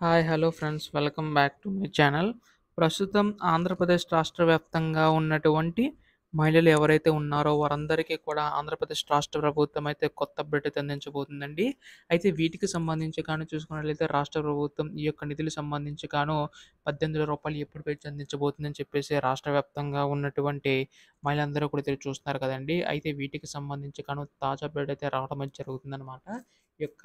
Hi hello friends welcome back to my channel. ప్రస్తుతం ఆంధ్రప్రదేశ్ రాష్ట్ర వ్యాప్తంగా ఉన్నటువంటి మహిళలు ఎవరైతే ఉన్నారో వారందరికీ కూడా ఆంధ్రప్రదేశ్ రాష్ట్ర ప్రభుత్వం అయితే కొత్త అప్డేట్ అయితే అందించబోతుందండి. అయితే వీటికి సంబంధించి కానీ చూసుకున్నట్లయితే రాష్ట్ర ప్రభుత్వం ఈ యొక్క నిధులకు సంబంధించి గాను రూ. 18,000 ఎప్పుడు పెంచి అందించబోతుందని చెప్పేసి రాష్ట్ర వ్యాప్తంగా ఉన్నటువంటి మహిళలందరూ కూడా ఎదురు చూస్తున్నారు కదండీ. అయితే వీటికి సంబంధించి గాను తాజా అప్డేట్ అయితే రావడం అయితే జరుగుతుందనమాట. ఈ యొక్క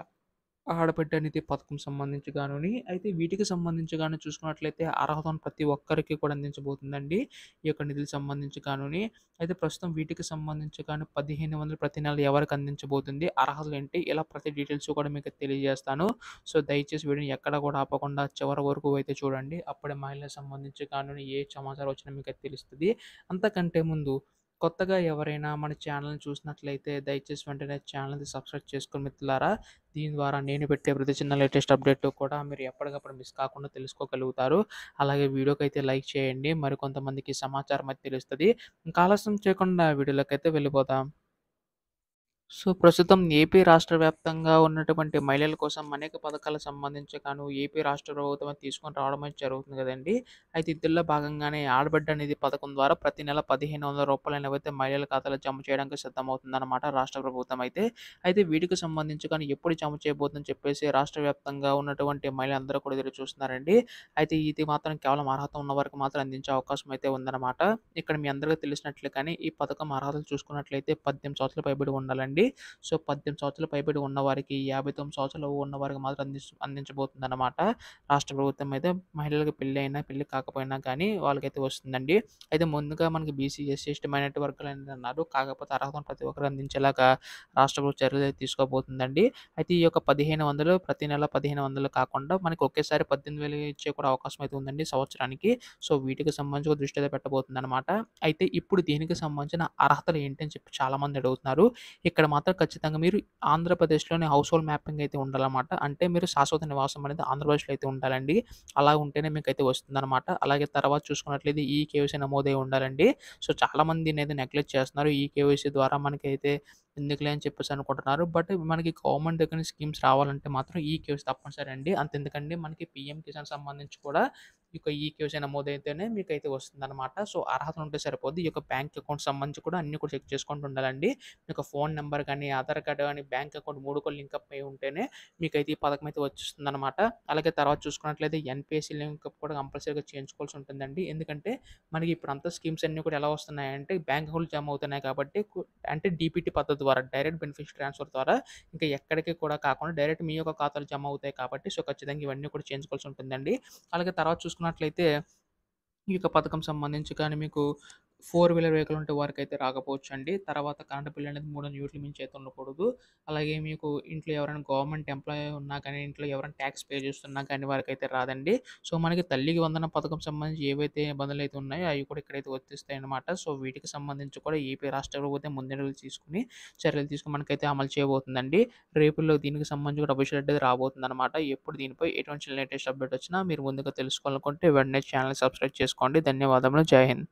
ఆడబిడ్డ నిధి పథకం సంబంధించి గానుని, అయితే వీటికి సంబంధించి గాను చూసుకున్నట్లయితే అర్హత ఉన్న ప్రతి ఒక్కరికి కూడా అందించబోతుందండి. ఈ యొక్క నిధులకు సంబంధించి గానుని. అయితే ప్రస్తుతం వీటికి సంబంధించి గాను 1500 ప్రతి నెల ఎవరికి అందించబోతుంది, అర్హతలేంటి, ఇలా ప్రతి డీటెయిల్స్ కూడా మీకు తెలియజేస్తాను. సో, దయచేసి వీడియోని ఎక్కడ కూడా ఆపకుండా చివరి వరకు అయితే చూడండి. అప్పుడే మహిళలకు సంబంధించి గానుని ఏ సమాచారం వచ్చినా మీకైతే తెలుస్తది. అంతకంటే ముందు కొత్తగా ఎవరైనా మన ఛానల్‌ని చూసినట్లయితే దయచేసి వెంటనే ఛానల్‌ని సబ్స్క్రైబ్ చేసుకోండి మిత్రులారా. దీని ద్వారా నేను పెట్టే ప్రతి చిన్న లేటెస్ట్ అప్డేట్ కూడా మీరు ఎప్పటికప్పుడు మిస్ కాకుండా తెలుసుకోగలుగుతారు. అలాగే వీడియోకైతే లైక్ చేయండి. మరికొంతమందికి సమాచారం అయితే తెలుస్తది. ఇంకా ఆలస్యం చేయకుండా వీడియోలోకైతే వెళ్ళిపోదాం. సో, ప్రస్తుతం ఏపీ రాష్ట్ర వ్యాప్తంగా ఉన్నటువంటి మహిళల కోసం అనేక పథకాలకు సంబంధించి ఏపీ రాష్ట్ర ప్రభుత్వం అయితే తీసుకొని రావడం అయితే జరుగుతుంది కదండీ. అయితే ఇందులో భాగంగానే ఆడబిడ్డ నిధి పథకం ద్వారా ప్రతి నెల రూ. 1500 అనేవైతే మహిళల ఖాతాలో జమ చేయడానికి సిద్ధమవుతుందన్నమాట రాష్ట్ర ప్రభుత్వం అయితే. అయితే వీటికి సంబంధించి ఎప్పుడు జమ చేయబోతుందని చెప్పేసి రాష్ట్ర వ్యాప్తంగా ఉన్నటువంటి మహిళలందరూ కూడా ఎదురు చూస్తున్నారండి. అయితే ఇది మాత్రం కేవలం అర్హత ఉన్న వారికి మాత్రం అందించే అవకాశం అయితే ఉందన్నమాట. ఇక్కడ మీ అందరికీ తెలిసినట్లే కానీ ఈ పథకం అర్హతలు చూసుకున్నట్లయితే 18 సంవత్సరాలు పైబడి ఉండాలండి. సో, 18 సంవత్సరాలు పైబడి ఉన్నవారికి, 59 సంవత్సరాలు ఉన్నవారికి మాత్రం అందించబోతుందన్నమాట. రాష్ట్ర ప్రభుత్వం అయితే మహిళలకు పెళ్లి అయినా, పెళ్లి కాకపోయినా కానీ వాళ్ళకైతే వస్తుందండి. అయితే ముందుగా మనకి బీసీ, ఎస్సీ, ఎస్టీ మైనారిటీ వర్గాలని అన్నారు. కాకపోతే అర్హత ఉన్న ప్రతి ఒక్కరు అందించేలాగా రాష్ట్ర ప్రభుత్వం చర్యలు తీసుకోబోతుందండి. అయితే ఈ యొక్క 1500 ప్రతి నెల 1500 కాకుండా మనకి ఒకేసారి 18,000 ఇచ్చే కూడా అవకాశం అయితే ఉందండి సంవత్సరానికి. సో, వీటికి సంబంధించి ఒక దృష్టి అయితే పెట్టబోతుందన్నమాట. అయితే ఇప్పుడు దీనికి సంబంధించిన అర్హతలు ఏంటి అని చెప్పి చాలామంది అడుగుతున్నారు. ఇక్కడ మాత్రం ఖచ్చితంగా మీరు ఆంధ్రప్రదేశ్‌లోని హౌస్ హోల్డ్ మ్యాపింగ్ అయితే ఉండాలన్నమాట. అంటే మీరు శాశ్వత నివాసం అనేది ఆంధ్రప్రదేశ్‌లో అయితే ఉండాలండి. అలా ఉంటేనే మీకైతే వస్తుందన్నమాట. అలాగే తర్వాత చూసుకున్నట్లయితే ఈకేవైసీ నమోదై ఉండాలండి. సో, చాలామంది దీన్నైతే నెగ్లెక్ట్ చేస్తున్నారు. ఈకేవైసీ ద్వారా మనకైతే ఎందుకులే అని చెప్పేసి అనుకుంటున్నారు. బట్ మనకి గవర్నమెంట్ దగ్గర నుంచి స్కీమ్స్ రావాలంటే మాత్రం ఈకేవైసీ తప్పనిసరి అండి. అంతెందుకండి మనకి పీఎం కిసాన్ సంబంధించి కూడా ఈ యొక్క ఈకేవైసీ నమోదైతేనే మీకైతే వస్తుందన్నమాట. సో, అర్హతలు ఉంటే సరిపోద్ది. ఈ యొక్క బ్యాంక్ అకౌంట్ సంబంధించి కూడా అన్నీ కూడా చెక్ చేసుకుంటూ ఉండాలండి. మీ యొక్క ఫోన్ నంబర్ గానీ, ఆధార్ కార్డ్ గానీ, బ్యాంక్ అకౌంట్ 3 కూడా లింకప్ అయి ఉంటేనే మీకైతే ఈ పథకం అయితే వచ్చేస్తుందనమాట. అలాగే తర్వాత చూసుకున్నట్లయితే ఎన్‌పీఎస్‌సీ లింకప్ కూడా కంపల్సరీగా చేయించుకోవాల్సి ఉంటుందండి. ఎందుకంటే మనకి ఇప్పుడంతా స్కీమ్స్ అన్నీ కూడా ఎలా వస్తున్నాయంటే బ్యాంక్ అకౌంట్‌లో జమ అవుతున్నాయి కాబట్టి అంటే డీబీటీ పద్ధతి ద్వారా డైరెక్ట్ బెనిఫిషియరీ ట్రాన్స్‌ఫర్ ద్వారా ఇంకా ఎక్కడికి కూడా కాకుండా డైరెక్ట్ మీ యొక్క ఖాతాలో జమ అవుతాయి కాబట్టి సో, ఖచ్చితంగా ఇవన్నీ కూడా చేయించుకోవాల్సి ఉంటుందండి. అలాగే తర్వాత చూసుకున్నట్లయితే ఈ యొక్క పథకం సంబంధించి కానీ మీకు 4 వీలర్ వెహికల్ ఉంటే వారికైతే రాకపోవచ్చండి. తర్వాత కరెంట్ బిల్ అనేది 300 యూనిట్ల మించి అయితే ఉండకూడదు. అలాగే మీకు ఇంట్లో ఎవరైనా గవర్నమెంట్ ఎంప్లాయీ ఉన్నా కానీ, ఇంట్లో ఎవరైనా ట్యాక్స్ పే చేస్తున్నా కానీ వారికైతే రాదండి. సో, మనకి తల్లికి వందనం పథకం సంబంధించి ఏవైతే ఇబ్బందులైతే ఉన్నాయో అవి కూడా ఇక్కడైతే వర్తిస్తాయన్నమాట. సో, వీటికి సంబంధించి కూడా ఏపీ రాష్ట్ర ప్రభుత్వం ముందడుగులు తీసుకొని, చర్యలు తీసుకొని మనకైతే అమలు చేయబోతుందండి. రేపుల్లో దీనికి సంబంధించి కూడా అఫీషియల్ అప్డేట్ రాబోతుందన్నమాట. ఎప్పుడు దీనిపై ఎటువంటి లేటెస్ట్ అప్డేట్ వచ్చినా మీరు ముందుగా తెలుసుకోవాలనుకుంటే వెంటనే ఛానెల్‌ని సబ్స్క్రైబ్ చేసుకోండి. ధన్యవాదములు. జై హింద్.